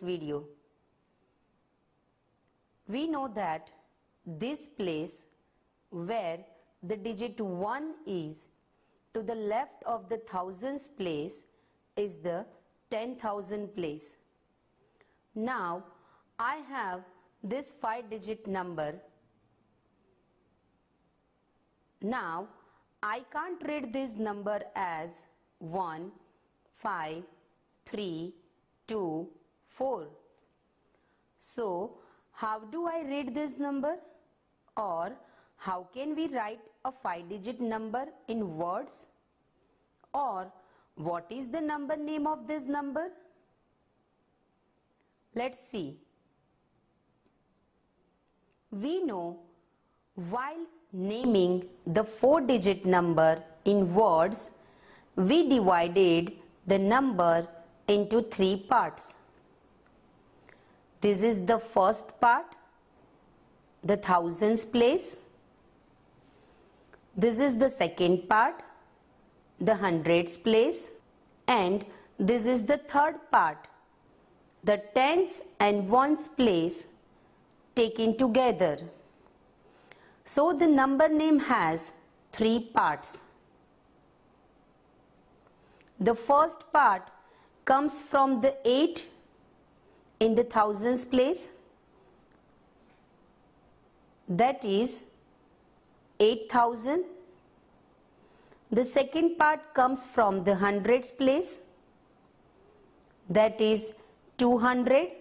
video. We know that this place where the digit 1 is to the left of the thousands place is the 10,000 place. Now I have this 5-digit number. Now I can't read this number as 1, 5, 3, 2, 4. So how do I read this number? Or how can we write a 5-digit number in words? Or what is the number name of this number? Let's see. We know while naming the 4-digit number in words, we divided the number into 3 parts. This is the first part, the thousands place. This is the second part, the hundreds place. And this is the third part, the tens and ones place taken together. So the number name has 3 parts. The first part comes from the 8 in the thousands place, that is 8,000. The second part comes from the hundreds place, that is 200.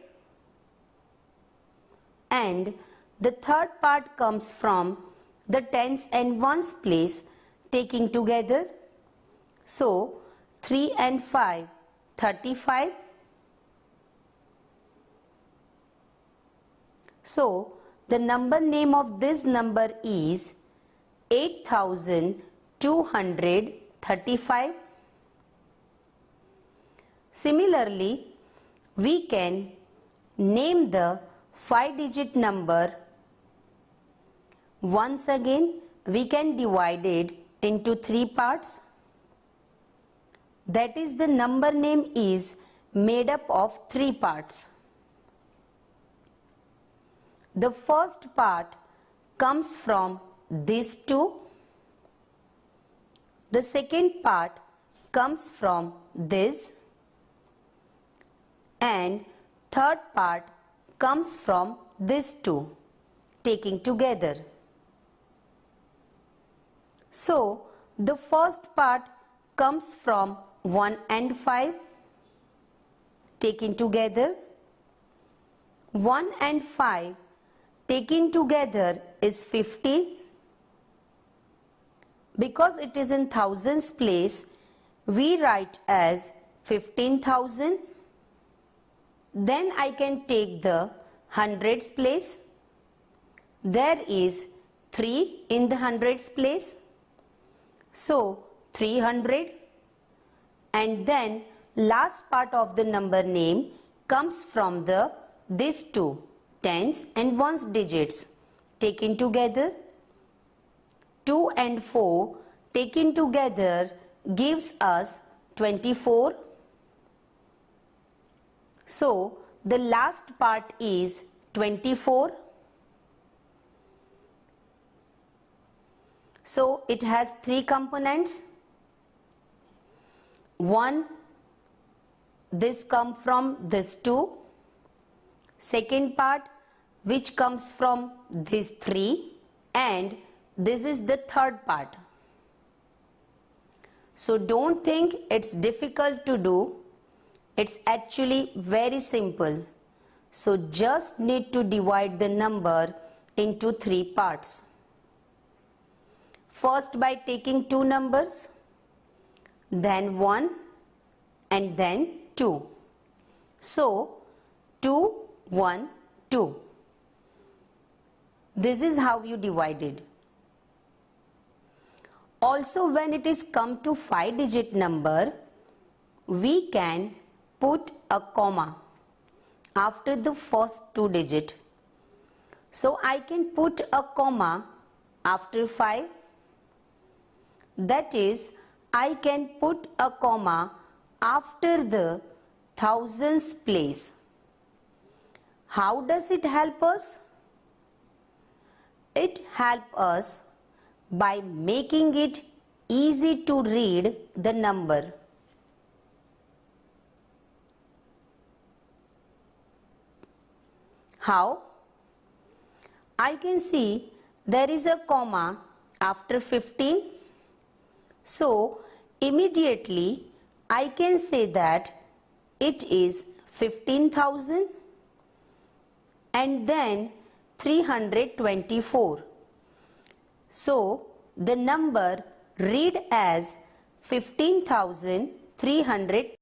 And the third part comes from the tens and ones place taking together. So 3 and 5, 35. So the number name of this number is 8,235. Similarly, we can name the 5-digit number. Once again, we can divide it into 3 parts. That is, the number name is made up of 3 parts. The first part comes from these 2. The second part comes from this. And third part comes from these 2 taking together. So the first part comes from 1 and 5 taken together. 1 and 5 taken together is 50. Because it is in thousands place, we write as 15,000. Then I can take the hundreds place. There is 3 in the hundreds place. So 300. And then last part of the number name comes from these 2 tens and ones digits taken together. 2 and 4 taken together gives us 24. So the last part is 24. So it has 3 components. 1, this comes from this 2. Second part, which comes from these 3. And this is the third part. So don't think it's difficult to do. It's actually very simple. So just need to divide the number into 3 parts. First by taking 2 numbers, then 1 and then 2. So 2, 1, 2. This is how you divided. Also, when it is come to 5-digit number, we can put a comma after the first 2 digit. So I can put a comma after 5. That is, I can put a comma after the thousands place. How does it help us? It helps us by making it easy to read the number. How? I can see there is a comma after 15. So, immediately I can say that it is 15,000 and then 324. So, the number read as 15,324.